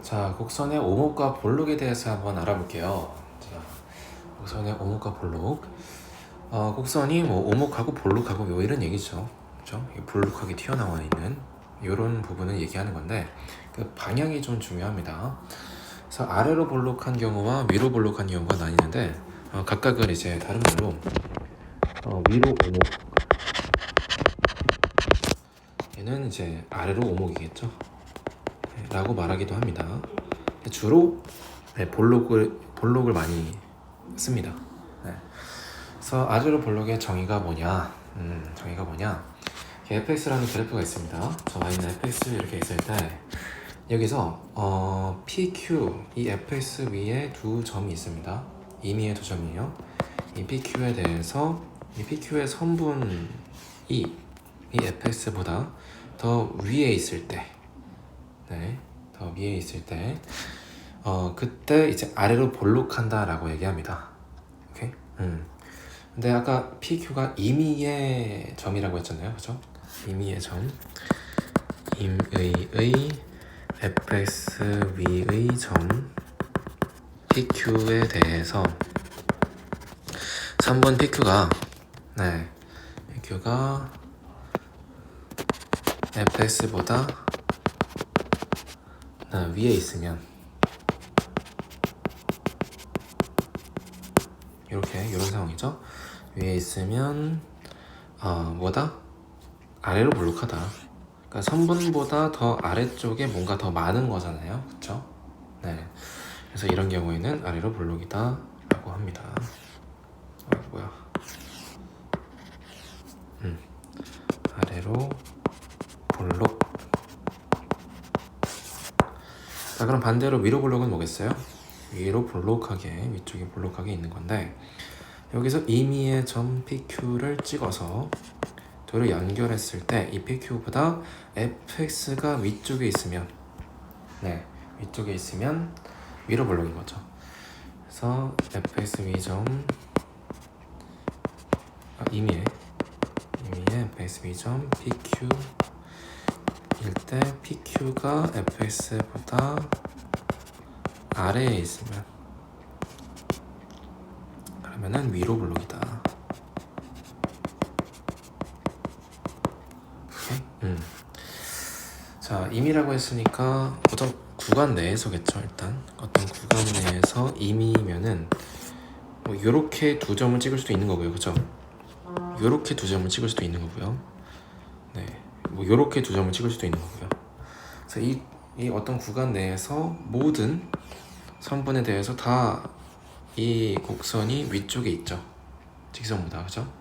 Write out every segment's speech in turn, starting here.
자, 곡선의 오목과 볼록에 대해서 한번 알아볼게요. 자, 곡선의 오목과 볼록. 곡선이 뭐 오목하고 볼록하고 뭐 이런 얘기죠. 그렇죠? 볼록하게 튀어나와 있는 이런 부분을 얘기하는 건데 그 방향이 좀 중요합니다. 그래서 아래로 볼록한 경우와 위로 볼록한 경우가 나뉘는데 각각을 이제 다른 말로 위로 오목 얘는 이제 아래로 오목이겠죠. 라고 말하기도 합니다. 주로 볼록을 많이 씁니다. 네. 그래서 아래로 볼록의 정의가 뭐냐? fx라는 그래프가 있습니다. 저 y는 fx 이렇게 있을 때 여기서 pq 이 fx 위에 두 점이 있습니다. 임의의 두 점이에요. 이 pq에 대해서 이 pq의 선분이 이 fx보다 더 위에 있을 때, 더 위에 있을 때, 그때 이제 아래로 볼록한다라고 얘기합니다. 오케이? 근데 아까 PQ가 임의의 점이라고 했잖아요, 그죠? 임의의 점, 임의의 fx 위의 점 PQ에 대해서 3번 PQ가 PQ가 fx보다 위에 있으면 이런 상황이죠. 위에 있으면 뭐다? 아래로 볼록하다. 그러니까 선분보다 더 아래쪽에 뭔가 더 많은 거잖아요, 그렇죠? 네. 그래서 이런 경우에는 아래로 볼록이다라고 합니다. 아래로 볼록. 자, 그럼 반대로 위로 볼록은 뭐겠어요? 위로 볼록하게, 위쪽이 볼록하게 있는 건데 여기서 임의의 점 PQ를 찍어서 둘을 연결했을 때 이 PQ보다 fx가 위쪽에 있으면 위쪽에 있으면 위로 볼록인 거죠. 그래서 fx 위점 임의의 fx 위점 PQ 일 때 PQ가 fx보다 아래에 있으면 그러면은 위로 볼록이다. 자, 임의라고 했으니까 어떤 구간 내에서겠죠. 일단 어떤 구간 내에서 임의면은 뭐 요렇게 두 점을 찍을 수도 있는 거고요, 그죠? 요렇게 두 점을 찍을 수도 있는 거고요. 뭐 요렇게 두 점을 찍을 수도 있는 거고요. 그래서 이 어떤 구간 내에서 모든 선분에 대해서 다 이 곡선이 위쪽에 있죠. 직선보다, 그죠?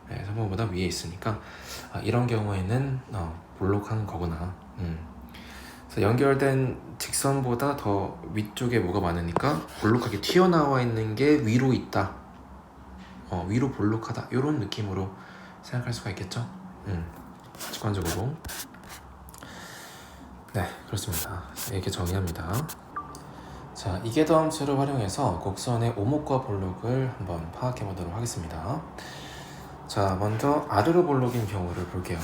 선분보다 위에 있으니까 이런 경우에는 볼록한 거구나. 그래서 연결된 직선보다 더 위쪽에 뭐가 많으니까 볼록하게 튀어나와 있는 게 위로 있다. 위로 볼록하다. 이런 느낌으로 생각할 수가 있겠죠. 직관적으로. 네, 그렇습니다. 이렇게 정의합니다. 자, 이계도 함수를 활용해서 곡선의 오목과 볼록을 한번 파악해 보도록 하겠습니다. 자, 먼저 아래로 볼록인 경우를 볼게요.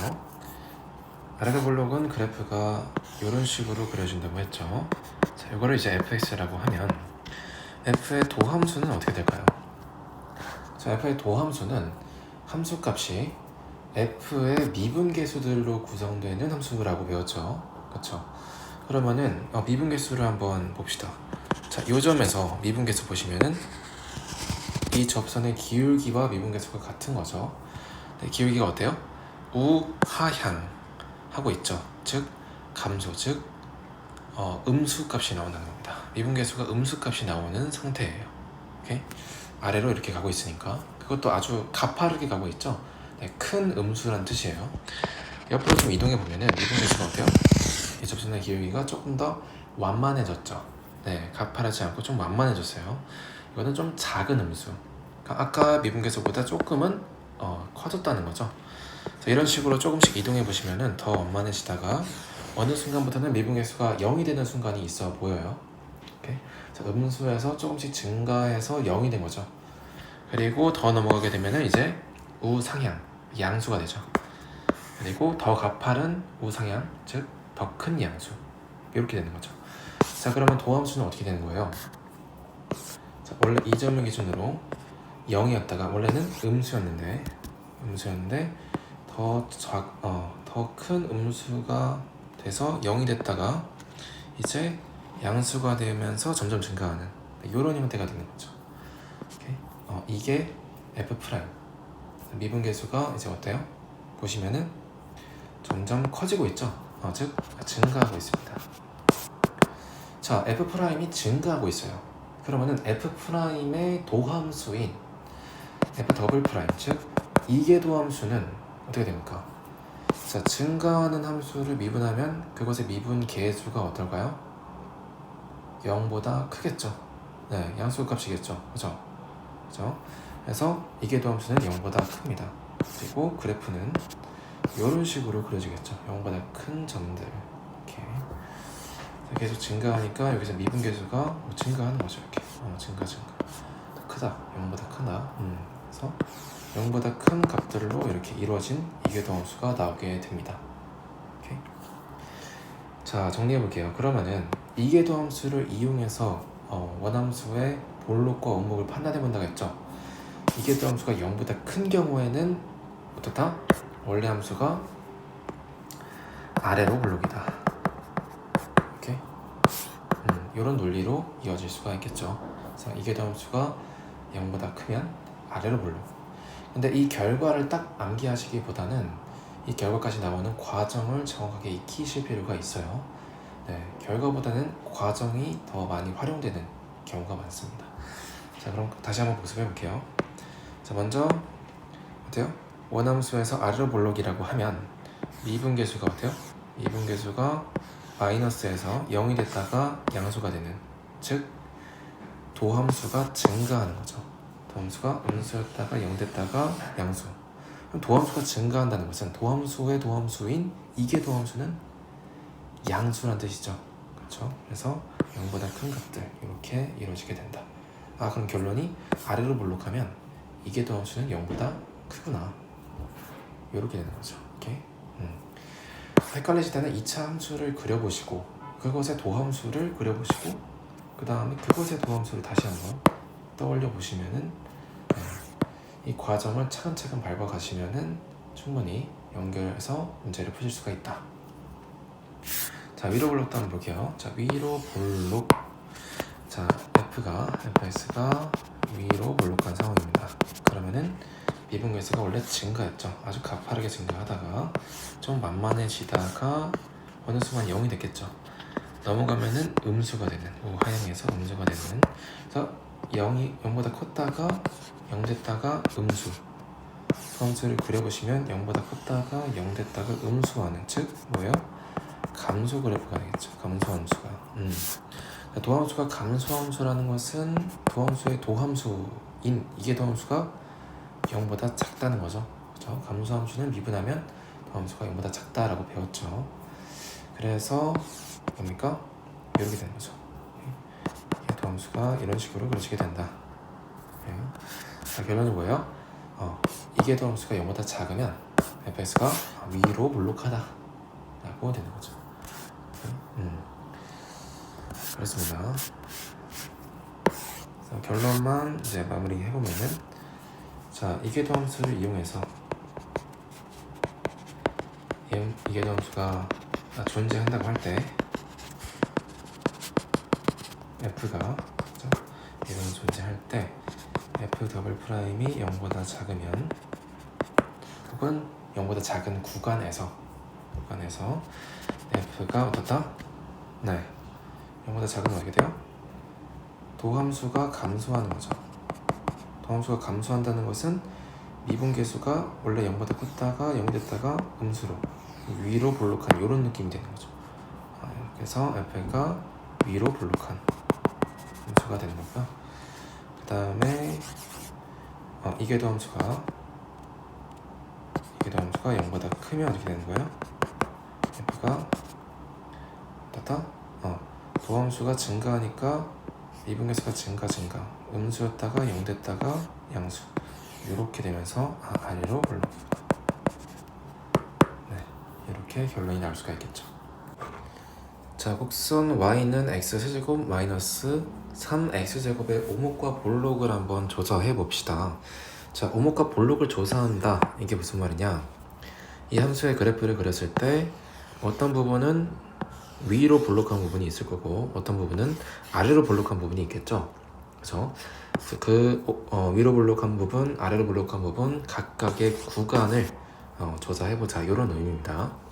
아래로 볼록은 그래프가 이런 식으로 그려진다고 했죠. 자, 이거를 이제 fx라고 하면 f의 도함수는 어떻게 될까요? 자, f의 도함수는 함수값이 f의 미분계수들로 구성되는 함수라고 배웠죠. 그렇죠? 그러면은 미분계수를 한번 봅시다. 자, 이 점에서 미분계수 보시면은 이 접선의 기울기와 미분계수가 같은 거죠. 기울기가 어때요? 우하향 하고 있죠. 즉 감소, 즉 음수값이 나온다는 겁니다. 미분계수가 음수값이 나오는 상태예요. 오케이? 아래로 이렇게 가고 있으니까 그것도 아주 가파르게 가고 있죠. 큰 음수란 뜻이에요. 옆으로 좀 이동해 보면은 미분계수가 어때요? 이 접선의 기울기가 조금 더 완만해졌죠. 가파르지 않고 좀 완만해졌어요. 이거는 좀 작은 음수. 그러니까 아까 미분계수보다 조금은 커졌다는 거죠. 이런 식으로 조금씩 이동해 보시면은 더 완만해지다가 어느 순간부터는 미분계수가 0이 되는 순간이 있어 보여요. 오케이? 자, 음수에서 조금씩 증가해서 0이 된 거죠. 그리고 더 넘어가게 되면은 이제 우상향, 양수가 되죠. 그리고 더 가파른 우상향, 즉 더 큰 양수, 이렇게 되는 거죠. 자, 그러면 도함수는 어떻게 되는 거예요? 자, 원래 이 점을 기준으로 0이었다가 원래는 음수였는데 더 큰 음수가 돼서 0이 됐다가 이제 양수가 되면서 점점 증가하는 이런 형태가 되는 거죠. 오케이? 이게 f 프라임. 미분계수가 이제 어때요? 보시면은 점점 커지고 있죠. 즉 증가하고 있습니다. 자, f 프라임이 증가하고 있어요. 그러면은 f 프라임의 도함수인 f 더블 프라임, 즉 이계 도함수는 어떻게 됩니까? 자, 증가하는 함수를 미분하면 그것의 미분 계수가 어떨까요? 0보다 크겠죠. 네, 양수 값이겠죠. 그죠? 그래서 이계 도함수는 0보다 큽니다. 그리고 그래프는 이런 식으로 그려지겠죠. 0보다 큰 점들 이렇게 계속 증가하니까 여기서 미분 계수가 증가하는 거죠. 이렇게 증가 더 크다, 0보다 크다. 그래서 0보다 큰 값들로 이렇게 이루어진 이계 도함수가 나오게 됩니다. 오케이. 자, 정리해 볼게요. 그러면은 이계 도함수를 이용해서 원함수의 볼록과 원목을 판단해 본다고 했죠. 이계 도함수가 0보다 큰 경우에는 어떻다? 원래 함수가 아래로 볼록이다. 오케이. 이런 논리로 이어질 수가 있겠죠. 그래서 이계 도함수가 0보다 크면 아래로 볼록. 근데 이 결과를 딱 암기하시기보다는 이 결과까지 나오는 과정을 정확하게 익히실 필요가 있어요. 네, 결과보다는 과정이 더 많이 활용되는 경우가 많습니다. 자, 그럼 다시 한번 복습해 볼게요. 자, 먼저 어때요? 원함수에서 아래로 볼록이라고 하면 미분계수가 어때요? 미분계수가 마이너스에서 0이 됐다가 양수가 되는, 즉 도함수가 증가하는 거죠. 도함수가 음수였다가 0 됐다가 양수. 그럼 도함수가 증가한다는 것은 도함수의 도함수인 이계 도함수는 양수란 뜻이죠. 그렇죠? 그래서 0보다 큰 값들 이렇게 이루어지게 된다. 그럼 결론이 아래로 볼록하면 이계 도함수는 0보다 크구나. 이렇게 되는 거죠. 오케이? 헷갈리실 때는 2차 함수를 그려보시고 그것의 도함수를 그려보시고 그 다음에 그것의 도함수를 다시 한번 떠올려 보시면은 이 과정을 차근차근 밟아가시면은 충분히 연결해서 문제를 푸실 수가 있다. 자, 위로 볼록도 한번 볼게요. 자, 위로 볼록. 자, fs가 위로 볼록한 상황입니다. 그러면은 미분계수가 원래 증가했죠. 아주 가파르게 증가하다가 좀 만만해지다가 어느 순간 0이 됐겠죠. 넘어가면은 음수가 되는, 하향해서 음수가 되는. 그래서 0보다 컸다가 0 됐다가 음수. 함수를 그려보시면 0보다 컸다가 0 됐다가 음수하는, 즉 뭐예요? 감소 그래프가 되겠죠. 감소 함수가. 도함수가 감소 함수라는 것은 도함수의 도함수인 이계 도함수가 0보다 작다는 거죠. 그렇죠? 감소 함수는 미분하면 도함수가 0보다 작다라고 배웠죠. 그래서 뭡니까? 이렇게 되는 거죠. 도함수가 이런 식으로 그려지게 된다. 자, 결론이 뭐예요? 이계 도함수가 0보다 작으면 fx가 위로 볼록하다 라고 되는 거죠. 그렇습니다. 결론만 이제 마무리해 보면은, 자, 이계 도함수를 이용해서 이계 도함수가 존재한다고 할 때 f가 이런 존재할 때 f 더블 프라임이 0보다 작으면, 혹은 0보다 작은 구간에서 f가 어떻다? 네, 0보다 작으면 어떻게 돼요? 도함수가 감소하는 거죠. 도함수가 감소한다는 것은 미분계수가 원래 0보다 컸다가 0 됐다가 음수로 위로 볼록한 이런 느낌이 되는 거죠. 그래서 f가 위로 볼록한 함수가 되는 거고요. 그 다음에 이계 도함수가 0보다 크면 어떻게 되는 거예요? f가 어떻다? 도함수가 증가하니까 미분계수가 증가 음수였다가 0 됐다가 양수 이렇게 되면서 아래로 볼록. 네, 이렇게 결론이 나올 수가 있겠죠. 자, 곡선 y는 x세제곱 마이너스 3x제곱의 오목과 볼록을 한번 조사해 봅시다. 자, 오목과 볼록을 조사한다. 이게 무슨 말이냐? 이 함수의 그래프를 그렸을 때 어떤 부분은 위로 볼록한 부분이 있을 거고 어떤 부분은 아래로 볼록한 부분이 있겠죠. 그래서 위로 볼록한 부분, 아래로 볼록한 부분 각각의 구간을 조사해보자. 이런 의미입니다.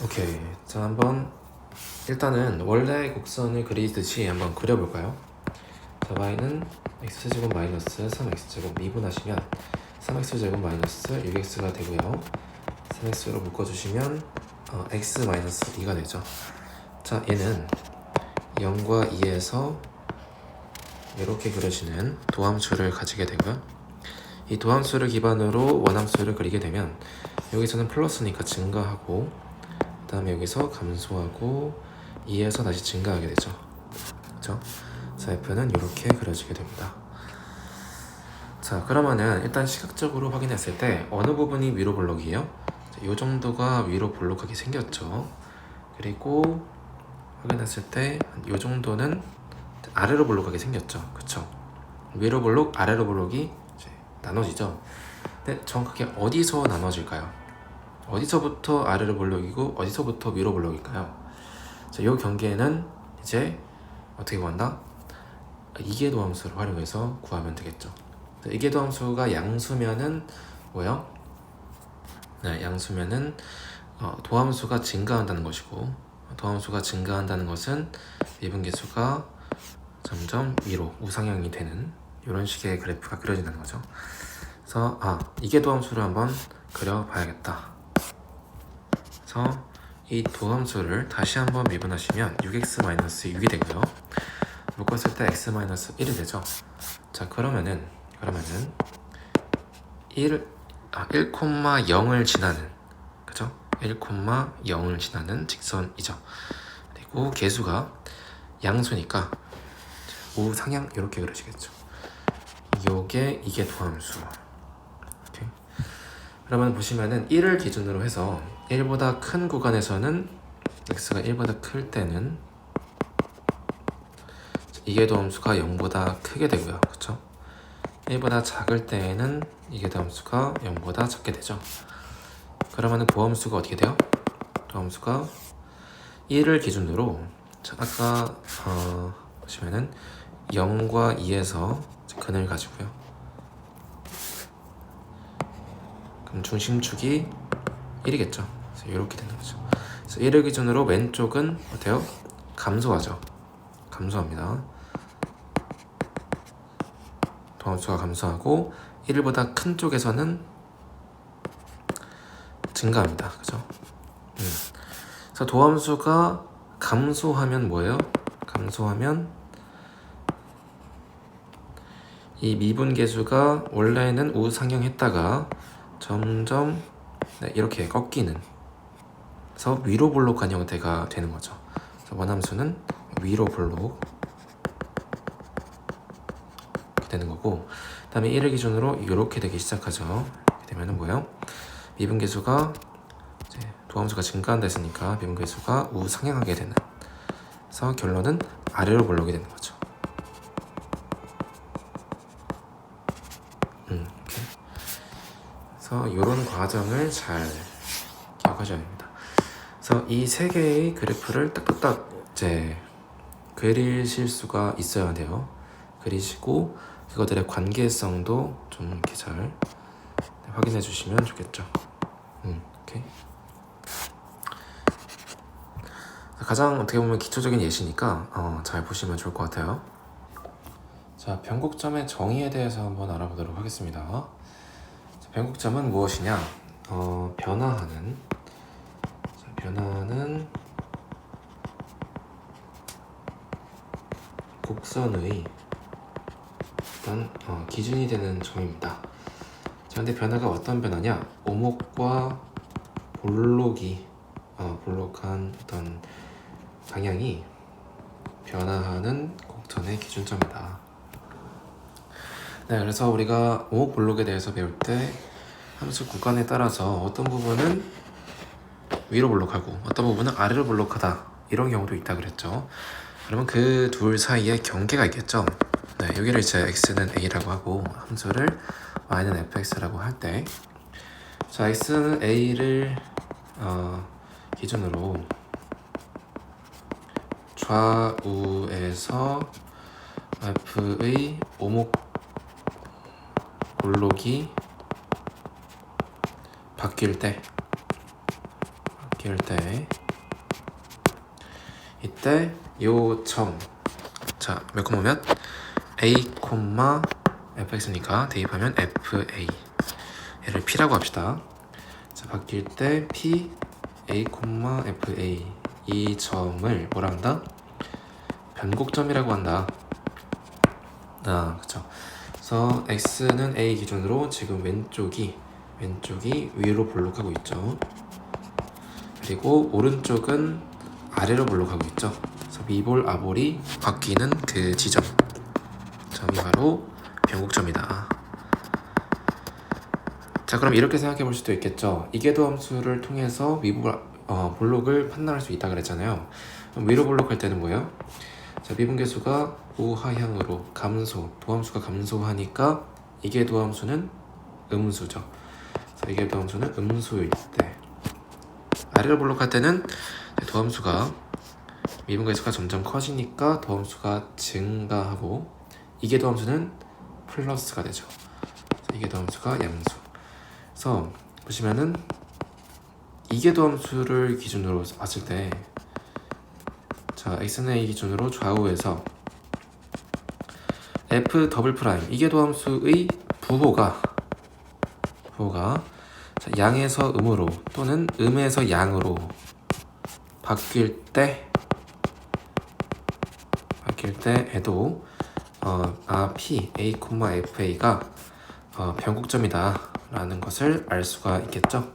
오케이. 자, 한번 일단은 원래 곡선을 그리듯이 한번 그려볼까요? 자, y는 x제곱 마이너스 3x제곱 미분하시면 3x제곱 마이너스 6x가 되고요. 3x로 묶어주시면 x 마이너스 2가 되죠. 자, 얘는 0과 2에서 이렇게 그려지는 도함수를 가지게 되고요. 이 도함수를 기반으로 원함수를 그리게 되면 여기서는 플러스니까 증가하고 그 다음에 여기서 감소하고 2에서 다시 증가하게 되죠. 그렇죠? 자, f는 이렇게 그려지게 됩니다. 자, 그러면은 일단 시각적으로 확인했을 때 어느 부분이 위로 볼록이에요? 이 정도가 위로 볼록하게 생겼죠. 그리고 확인했을 때 이 정도는 아래로 볼록하게 생겼죠. 그쵸? 위로 볼록, 아래로 볼록이 이제 나눠지죠. 근데 정확하게 어디서 나눠질까요? 어디서부터 아래로 볼록이고 어디서부터 위로 볼록일까요? 자, 이 경계는 이제 어떻게 구한다? 이계도 함수를 활용해서 구하면 되겠죠. 이계도 함수가 양수면은 뭐예요? 네, 양수면은 도함수가 증가한다는 것이고 도함수가 증가한다는 것은 미분계수가 점점 위로 우상향이 되는 이런 식의 그래프가 그려진다는 거죠. 그래서 이계도 함수를 한번 그려봐야겠다. 그래서 이 도함수를 다시 한번 미분하시면 6x-6이 되고요. 묶었을 때 x-1이 되죠. 자, 그러면은 1,0을 지나는, 그죠? 1,0을 지나는 직선이죠. 그리고 계수가 양수니까 우상향 이렇게 그려지겠죠. 요게 이게 도함수. 오케이. 그러면 보시면은 1을 기준으로 해서 1보다 큰 구간에서는 x가 1보다 클 때는 이게 도함수가 0보다 크게 되고요. 그쵸? 1보다 작을 때에는 이게 도함수가 0보다 작게 되죠. 그러면 도함수가 어떻게 돼요? 도함수가 1을 기준으로 아까 보시면은 0과 2에서 근을 가지고요. 그럼 중심축이 1이겠죠. 그래서 이렇게 되는 거죠. 그래서 1을 기준으로 왼쪽은 어때요? 감소하죠. 감소합니다. 도함수가 감소하고 1보다 큰 쪽에서는 증가합니다. 그죠? 그래서 도함수가 감소하면 뭐예요? 감소하면 이 미분계수가 원래는 우상향했다가 점점 이렇게 꺾이는, 그래서 위로 볼록한 형태가 되는 거죠. 그래서 원함수는 위로 볼록 되는 거고, 그 다음에 1을 기준으로 이렇게 되기 시작하죠. 이렇게 되면은 뭐예요? 미분계수가 이제 도함수가 증가한다 했으니까 미분계수가 우상향하게 되는, 그래서 결론은 아래로 볼록이 되는 거죠. 이렇게. 그래서 이런 과정을 잘 기억하셔야 됩니다. 그래서 이 세 개의 그래프를 딱딱딱 이제 그리실 수가 있어야 돼요. 그리시고 그것들의 관계성도 좀 이렇게 잘 확인해 주시면 좋겠죠. 오케이. 가장 어떻게 보면 기초적인 예시니까 잘 보시면 좋을 것 같아요. 자, 변곡점의 정의에 대해서 한번 알아보도록 하겠습니다. 자, 변곡점은 무엇이냐? 변화하는 곡선의 일단 기준이 되는 점입니다. 자, 근데 변화가 어떤 변화냐? 오목과 볼록한 어떤 방향이 변화하는 곡선의 기준점이다. 네, 그래서 우리가 오목볼록에 대해서 배울 때 함수 구간에 따라서 어떤 부분은 위로 볼록하고 어떤 부분은 아래로 볼록하다, 이런 경우도 있다 그랬죠. 그러면 그 둘 사이에 경계가 있겠죠. 네, 여기를 이제 x는 a라고 하고 함수를 y는 fx라고 할 때, 자, x는 a를 기준으로 좌우에서 f의 오목 볼록이 바뀔 때 이때 요 점, 자, 몇 콤마 몇? a, fx니까 대입하면 fa, 얘를 p라고 합시다. 자, 바뀔 때 p, a, fa, 이 점을 뭐라 한다? 변곡점이라고 한다. 그쵸. 그래서 x는 a 기준으로 지금 왼쪽이 위로 볼록하고 있죠. 그리고 오른쪽은 아래로 볼록하고 있죠. 그래서 위볼 아볼이 바뀌는 그 지점, 점이 바로 변곡점이다. 자, 그럼 이렇게 생각해 볼 수도 있겠죠. 이계도 함수를 통해서 위볼 볼록을 판단할 수 있다 그랬잖아요. 그럼 위로 볼록할 때는 뭐예요? 자, 미분계수가 우하향으로 감소, 도함수가 감소하니까 이계도 함수는 음수죠. 자, 이계도 함수는 음수일 때, 아래로 볼록할 때는 도함수가 미분계수가 점점 커지니까 도함수가 증가하고 이계도 함수는 플러스가 되죠. 이계도 함수가 양수. 그래서 보시면은 이계도 함수를 기준으로 봤을 때, 자, x는 a 기준으로 좌우에서 f 더블 프라임 이계도 함수의 부호가 자, 양에서 음으로 또는 음에서 양으로 바뀔 때에도 p a, fa가 변곡점이다 라는 것을 알 수가 있겠죠.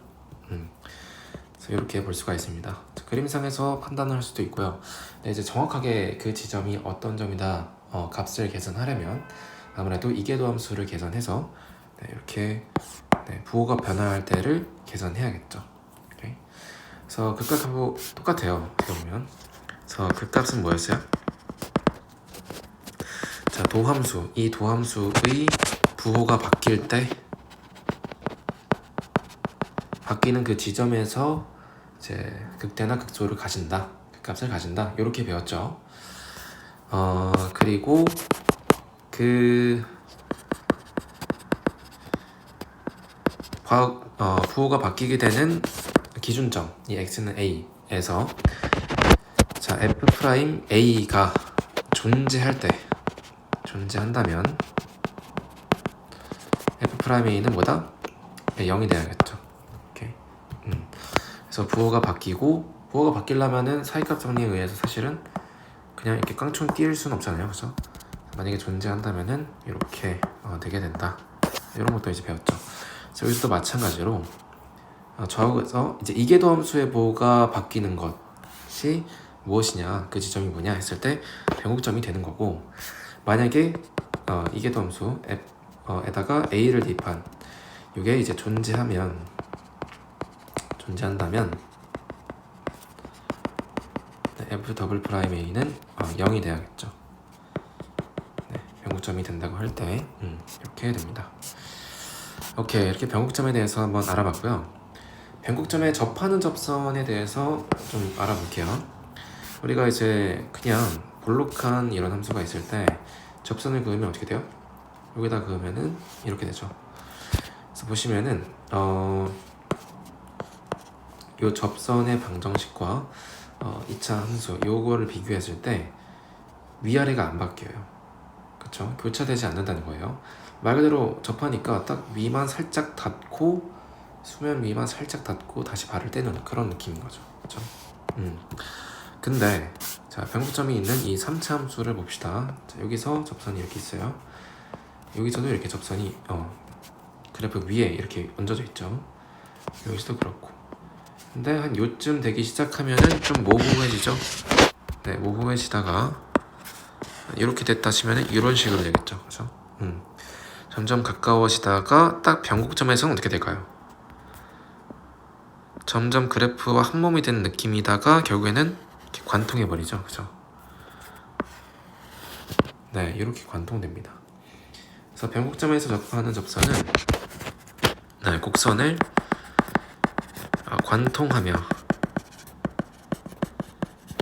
그래서 이렇게 볼 수가 있습니다. 그림상에서 판단을 할 수도 있고요. 네, 이제 정확하게 그 지점이 어떤 점이다 값을 계산하려면 아무래도 이계도 함수를 계산해서 이렇게 부호가 변화할 때를 계산해야겠죠. 오케이? 그래서 극값하고 똑같아요. 어떻게 보면. 그래서 극값은 뭐였어요? 자, 도함수, 이 도함수의 부호가 바뀔 때 바뀌는 그 지점에서 이제 극대나 극소를 가진다, 극값을 가진다, 이렇게 배웠죠. 그리고 그 부호가 바뀌게 되는 기준점, 이 x는 a에서 자, f 프라임 a가 존재한다면 f 프라임 a는 뭐다? 0이 돼야겠죠. 오케이. 그래서 부호가 바뀌려면은 사이값 정리에 의해서 사실은 그냥 이렇게 깡총 띄울 수는 없잖아요. 그래서 만약에 존재한다면은 이렇게 되게 된다. 이런 것도 이제 배웠죠. 그래서 여기서도 마찬가지로 좌우에서 이제 이계도 함수의 부호가 바뀌는 것이 무엇이냐, 그 지점이 뭐냐 했을 때 변곡점이 되는 거고, 만약에 이계도 함수에다가 a를 대입한 이게 이제 존재한다면 f 더블 프라임 a는 0이 돼야겠죠. 네, 변곡점이 된다고 할 때 이렇게 됩니다. 오케이, 이렇게 변곡점에 대해서 한번 알아봤고요. 변곡점에 접하는 접선에 대해서 좀 알아볼게요. 우리가 이제 그냥 볼록한 이런 함수가 있을 때 접선을 그으면 어떻게 돼요? 여기다 그으면은 이렇게 되죠. 그래서 보시면은 요 접선의 방정식과 2차 함수 요거를 비교했을 때 위아래가 안 바뀌어요. 그쵸? 교차되지 않는다는 거예요. 말 그대로 접하니까 딱 위만 살짝 닿고 수면 위만 살짝 닿고 다시 발을 떼는 그런 느낌인 거죠. 그쵸? 근데 자, 변곡점이 있는 이 3차 함수를 봅시다. 자, 여기서 접선이 이렇게 있어요. 여기서도 이렇게 접선이 그래프 위에 이렇게 얹어져 있죠. 여기서도 그렇고. 근데 한 요쯤 되기 시작하면은 좀 모호해지죠. 네, 모호해지다가 이렇게 됐다 치면은 이런 식으로 되겠죠. 그래서 점점 가까워지다가 딱 변곡점에서는 어떻게 될까요? 점점 그래프와 한 몸이 되는 느낌이다가 결국에는 이렇게 관통해 버리죠. 그죠? 네, 이렇게 관통됩니다. 그래서 변곡점에서 접하는 접선은 네, 곡선을 관통하며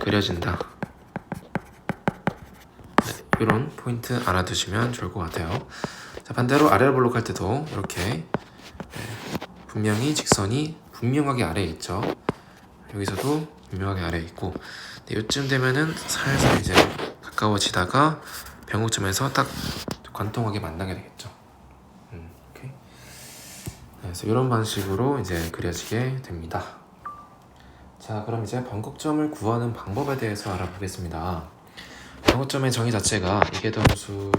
그려진다. 네, 이런 포인트 알아두시면 좋을 것 같아요. 자, 반대로 아래로 볼록할 때도 이렇게 분명히 직선이 분명하게 아래에 있죠. 여기서도 분명하게 아래에 있고, 이쯤 되면은 살살 이제 가까워지다가 변곡점에서 딱 관통하게 만나게 되겠죠. 오케이. 그래서 이런 방식으로 이제 그려지게 됩니다. 자, 그럼 이제 변곡점을 구하는 방법에 대해서 알아보겠습니다. 변곡점의 정의 자체가 이계도함수의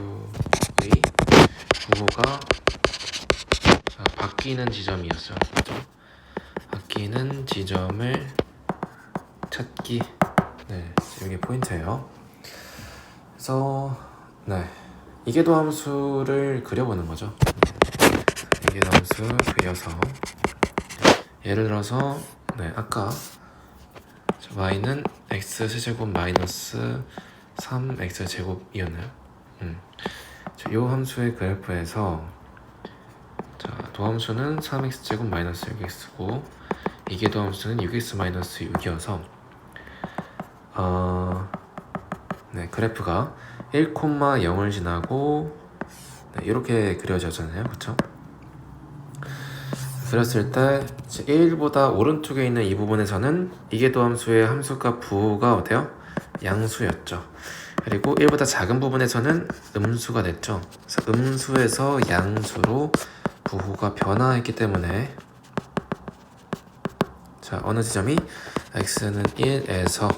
부호가 바뀌는 지점이었어요. 그렇죠? 바뀌는 지점을 찾기. 네, 이게 포인트예요. 그래서 네, 이계도함수를 그려보는 거죠. 이계도함수 그려서 예를 들어서 네, 아까 y는 x 세제곱 마이너스 3x 제곱이었나요? 이 함수의 그래프에서 자, 도함수는 3x 제곱 마이너스 6x고 이계도함수는 6x 마이너스 6이어서 네, 그래프가 1,0을 지나고 네, 이렇게 그려졌잖아요. 그쵸? 그렸을 때 1보다 오른쪽에 있는 이 부분에서는 이계도함수의 함수값 부호가 어때요? 양수였죠. 그리고 1보다 작은 부분에서는 음수가 됐죠. 그래서 음수에서 양수로 부호가 변화했기 때문에 자, 어느 지점이 x는 1에서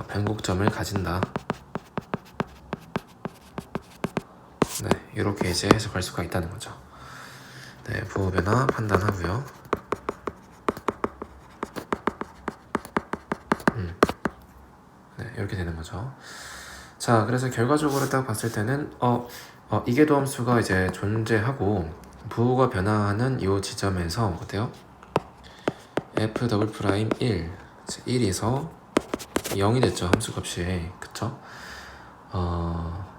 변곡점을 가진다. 네, 이렇게 이제 해석할 수가 있다는 거죠. 네, 부호 변화 판단하고요. 네, 이렇게 되는 거죠. 자, 그래서 결과적으로 딱 봤을 때는 이계도함수가 이제 존재하고 부호가 변화하는 이 지점에서 어때요? f 더블 프라임 1에서 0이 됐죠. 함수값이. 그쵸?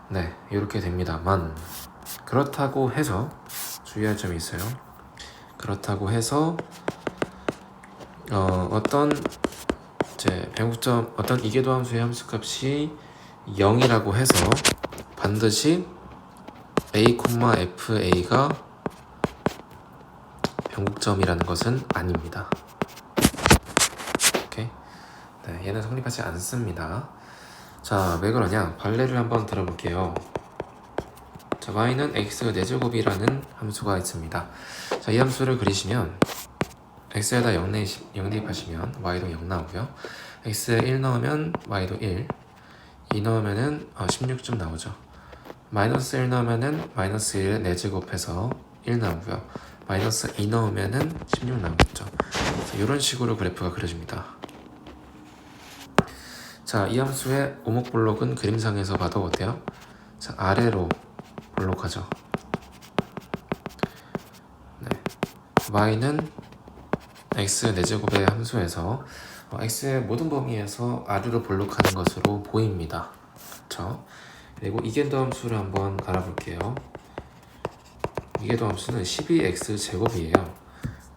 네, 이렇게 됩니다만 그렇다고 해서 주의할 점이 있어요. 그렇다고 해서 어떤 이제 변곡점 어떤 이계도함수의 함수값이 0이라고 해서 반드시 a, fa가 변곡점이라는 것은 아닙니다. 오케이? 네, 얘는 성립하지 않습니다. 자, 왜 그러냐? 관례를 한번 들어볼게요. 자, y는 x 4제곱이라는 함수가 있습니다. 자, 이 함수를 그리시면 x에다 0 대입하시면 y도 0 나오고요. x에 1 넣으면 y도 1, 2 넣으면은 16점 나오죠. 마이너스 1 넣으면은 마이너스 1에 4제곱해서 1 나오고요. 마이너스 2 넣으면은 16 나오겠죠. 이런 식으로 그래프가 그려집니다. 자, 이 함수의 오목블록은 그림상에서 봐도 어때요? 자, 아래로 볼록하죠. 네. y는 x 4제곱의 함수에서 x의 모든 범위에서 아래로 볼록하는 것으로 보입니다. 그렇죠? 그리고 이계도함수를 한번 알아볼게요. 이계도함수는 12x 제곱이에요.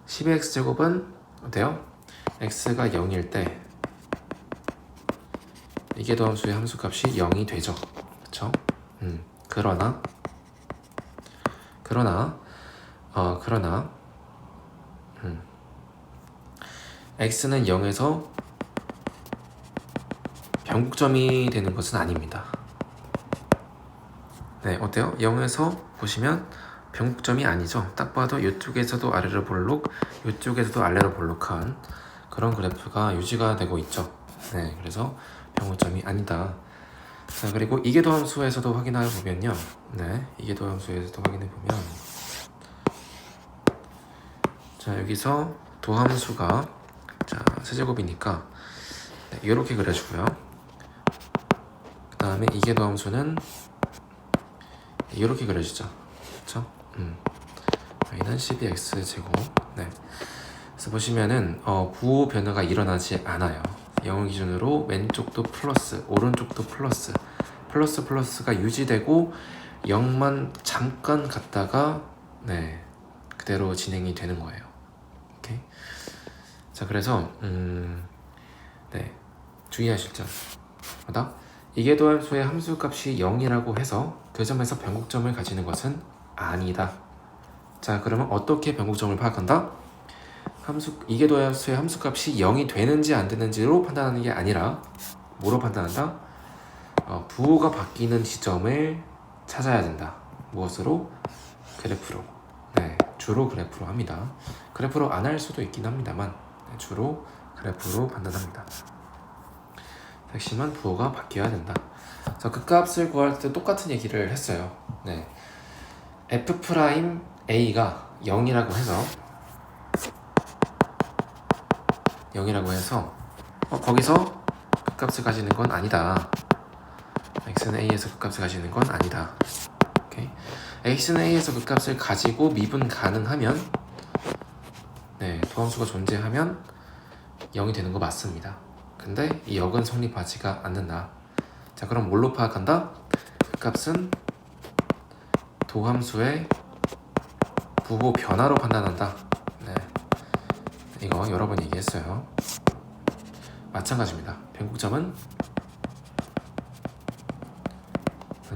12x 제곱은 어때요? x가 0일 때 이계도함수의 함수값이 0이 되죠. 그렇죠? 그러나 x는 0에서 변곡점이 되는 것은 아닙니다. 네, 어때요? 0에서 보시면 변곡점이 아니죠. 딱 봐도 이쪽에서도 아래로 볼록, 이쪽에서도 아래로 볼록한 그런 그래프가 유지가 되고 있죠. 네, 그래서 변곡점이 아니다. 자, 그리고 이계도함수에서도 확인해 보면요. 네, 이계도함수에서도 확인해 보면 자, 여기서 도함수가 자, 세제곱이니까 네, 이렇게 그려주고요. 그 다음에 이계도함수는 이렇게 그려지죠. 그렇죠? y는 12x 제곱. 네. 그래서 보시면은 부호 변화가 일어나지 않아요. 0을 기준으로 왼쪽도 플러스, 오른쪽도 플러스, 플러스가 유지되고 0만 잠깐 갔다가 네 그대로 진행이 되는 거예요. 오케이. 자, 그래서 네 주의하실 점. 뭐다? 이계도함수의 함수값이 0이라고 해서 그 점에서 변곡점을 가지는 것은 아니다. 자, 그러면 어떻게 변곡점을 파악한다? 이계도함수의 함수값이 0이 되는지 안 되는지로 판단하는 게 아니라 뭐로 판단한다? 부호가 바뀌는 지점을 찾아야 된다. 무엇으로? 그래프로. 네, 주로 그래프로 합니다. 그래프로 안 할 수도 있긴 합니다만 주로 그래프로 판단합니다. 핵심은 부호가 바뀌어야 된다. 자, 그 값을 구할 때 똑같은 얘기를 했어요. 네, F'A가 0이라고 해서 거기서 그 값을 가지는 건 아니다. x는 a에서 그 값을 가지는 건 아니다. 오케이. x는 a에서 그 값을 가지고 미분 가능하면 네, 도함수가 존재하면 0이 되는 거 맞습니다. 근데 이 역은 성립하지가 않는다. 자, 그럼 뭘로 파악한다? 그 값은 도함수의 부호 변화로 판단한다. 네, 이거 여러 번 얘기했어요. 마찬가지입니다. 변곡점은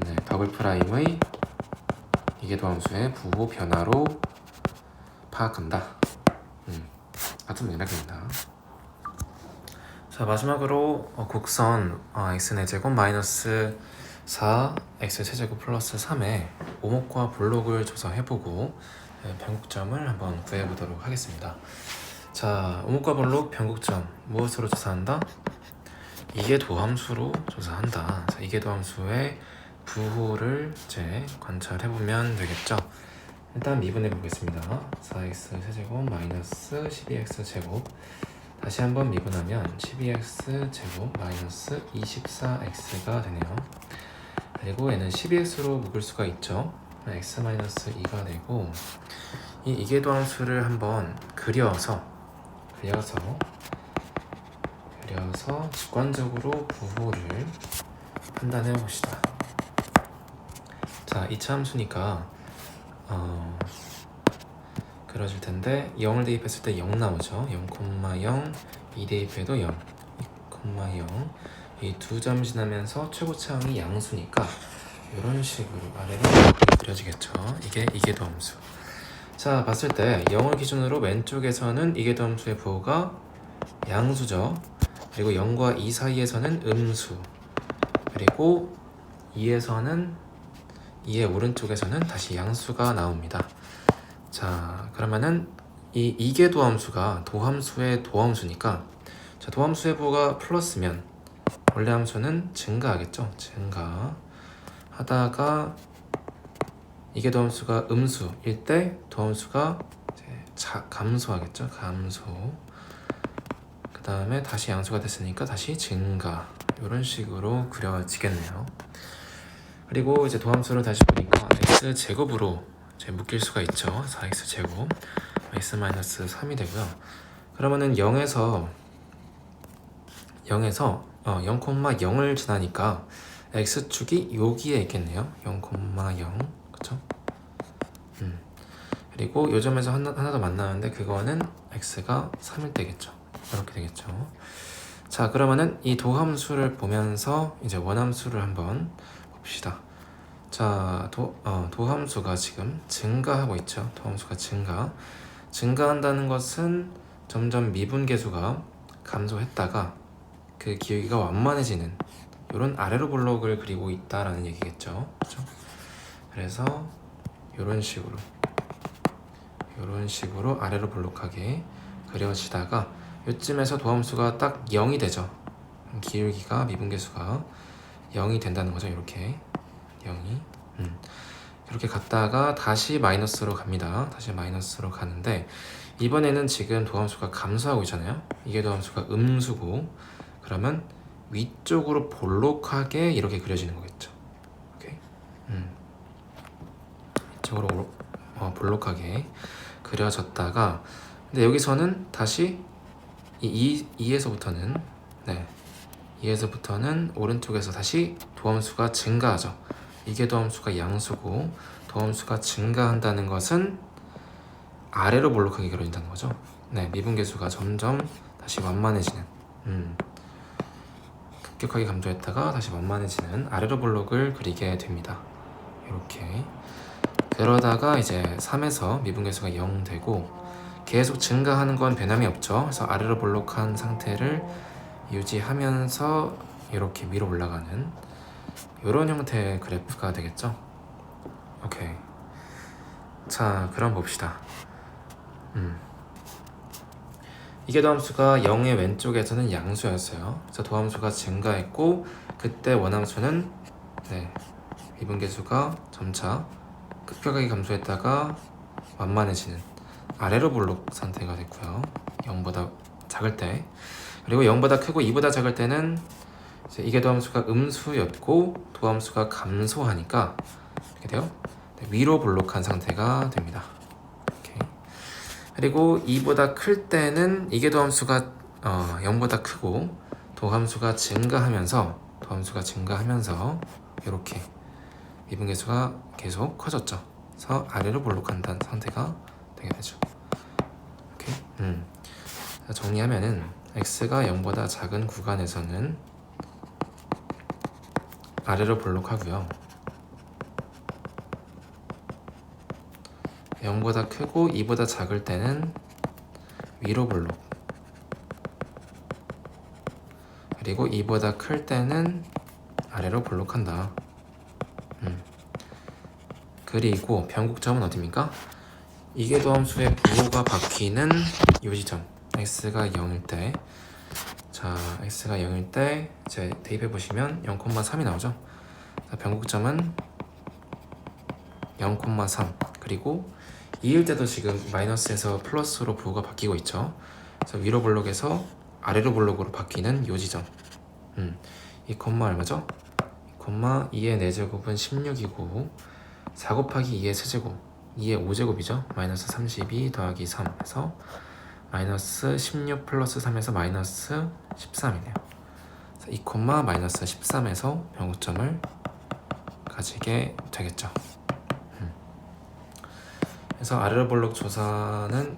네, 더블 프라임의 이계도함수의 부호 변화로 파악한다. 같은 맥락입니다. 자, 마지막으로 곡선 x의 제곱 마이너스 4 x 세제곱 플러스 3의 오목과 볼록을 조사해보고 변곡점을 한번 구해보도록 하겠습니다. 자, 오목과 볼록 변곡점 무엇으로 조사한다? 이계도함수로 조사한다. 자, 이계도함수의 부호를 이제 관찰해보면 되겠죠. 일단 미분해 보겠습니다. 4x 세제곱 마이너스 12x 제곱, 다시 한번 미분하면 12x 제곱 마이너스 24x가 되네요. 그리고 얘는 12x로 묶을 수가 있죠. x 마이너스 2가 되고, 이 이계도함수를 한번 그려서 직관적으로 부호를 판단해 봅시다. 자, 2차 함수니까 그려질 텐데 0을 대입했을 때 0 나오죠. 0,0, 2 대입해도 0, 2,0. 이 두 점 지나면서 최고차항이 양수니까 이런 식으로 아래로 그려지겠죠. 이게 이계도함수. 자, 봤을 때 0을 기준으로 왼쪽에서는 이계도함수의 부호가 양수죠. 그리고 0과 2 사이에서는 음수, 그리고 2의 오른쪽에서는 다시 양수가 나옵니다. 자, 그러면은 이 이계도함수가 도함수의 도함수니까, 자, 도함수의 부호가 플러스면 원래 함수는 증가하겠죠. 증가하다가 이계도함수가 음수일 때 도함수가 이제 감소하겠죠. 감소. 그 다음에 다시 양수가 됐으니까 다시 증가. 이런 식으로 그려지겠네요. 그리고 이제 도함수를 다시 보니까 x 제곱으로 이제 묶일 수가 있죠. 4x 제곱 x 마이너스 3이 되고요. 그러면은 0에서 0,0을 지나니까 x축이 여기에 있겠네요. 0,0, 그쵸? 그리고 요 점에서 하나 더 만나는데 그거는 x가 3일 때겠죠. 이렇게 되겠죠. 자, 그러면은 이 도함수를 보면서 이제 원함수를 한번 봅시다. 자, 도함수가 지금 증가하고 있죠. 도함수가 증가한다는 것은 점점 미분계수가 감소했다가 그 기울기가 완만해지는 이런 아래로 볼록을 그리고 있다라는 얘기겠죠. 그렇죠? 그래서 이런 식으로 아래로 볼록하게 그려지다가 이쯤에서 도함수가 딱 0이 되죠. 기울기가 미분계수가 0이 된다는 거죠. 이렇게 0이 이렇게 갔다가 다시 마이너스로 갑니다. 다시 마이너스로 가는데 이번에는 지금 도함수가 감소하고 있잖아요. 이게 도함수가 음수고, 그러면 위쪽으로 볼록하게 이렇게 그려지는 거겠죠. 오케이. 위쪽으로 볼록하게 그려졌다가 근데 여기서는 다시 이 2에서부터는 2에서부터는 오른쪽에서 다시 도함수가 증가하죠. 이게 도함수가 양수고 도함수가 증가한다는 것은 아래로 볼록하게 그려진다는 거죠. 미분계수가 점점 다시 완만해지는 급격하게 감소했다가 다시 완만해지는 아래로 볼록을 그리게 됩니다. 이렇게 그러다가 이제 3에서 미분계수가 0 되고 계속 증가하는 건 변함이 없죠. 그래서 아래로 볼록한 상태를 유지하면서 이렇게 위로 올라가는 이런 형태의 그래프가 되겠죠. 오케이. 자, 그럼 봅시다. 이게 도함수가 0의 왼쪽에서는 양수였어요. 그래서 도함수가 증가했고 그때 원함수는 미분계수가 점차 급격하게 감소했다가 완만해지는 아래로 볼록 상태가 됐고요. 0보다 작을 때, 그리고 0보다 크고 2보다 작을 때는 이제 이게 도함수가 음수였고 도함수가 감소하니까 이렇게 돼요. 위로 볼록한 상태가 됩니다. 오케이. 그리고 2보다 클 때는 이게 도함수가 0보다 크고 도함수가 증가하면서 이렇게 미분계수가 계속 커졌죠. 그래서 아래로 볼록한 상태가 되게 되죠. 오케이. 정리하면은 x가 0보다 작은 구간에서는 아래로 볼록하고요. 0보다 크고 2보다 작을 때는 위로 볼록. 그리고 2보다 클 때는 아래로 볼록한다. 그리고 변곡점은 어디입니까? 이게 도함수의 부호가 바뀌는 이 지점. x가 0일 때. 자, x가 0일 때 이제 대입해 보시면 0,3이 나오죠. 자, 변곡점은 0,3. 그리고 2일 때도 지금 마이너스에서 플러스로 부호가 바뀌고 있죠. 그래서 위로 볼록에서 아래로 볼록으로 바뀌는 이 지점. 이 콤마 얼마죠? 2의 4제곱은 16이고 4 곱하기 2의 세제곱 2의 5제곱이죠. 마이너스 32 더하기 3 해서 마이너스 16 플러스 3에서 마이너스 13이네요. 이 콤마 마이너스 13에서 변곡점을 가지게 되겠죠. 그래서 아래로 볼록 조사는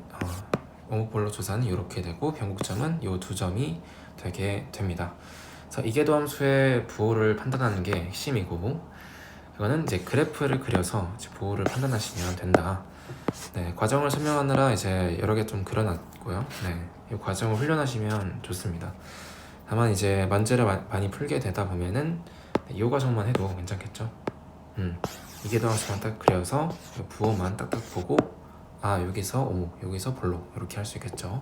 오목 볼록 조사는 이렇게 되고 변곡점은 이 두 점이 되게 됩니다. 그래서 이게 도함수의 부호를 판단하는 게 핵심이고 이거는 이제 그래프를 그려서 이제 부호를 판단하시면 된다. 과정을 설명하느라 이제 여러 개 좀 그려놨고요. 이 과정을 훈련하시면 좋습니다. 다만 이제 문제를 많이 풀게 되다 보면은 이 과정만 해도 괜찮겠죠. 이게 도함수만 딱 그려서 부호만 딱딱 보고 여기서 오목, 여기서 볼록 이렇게 할 수 있겠죠.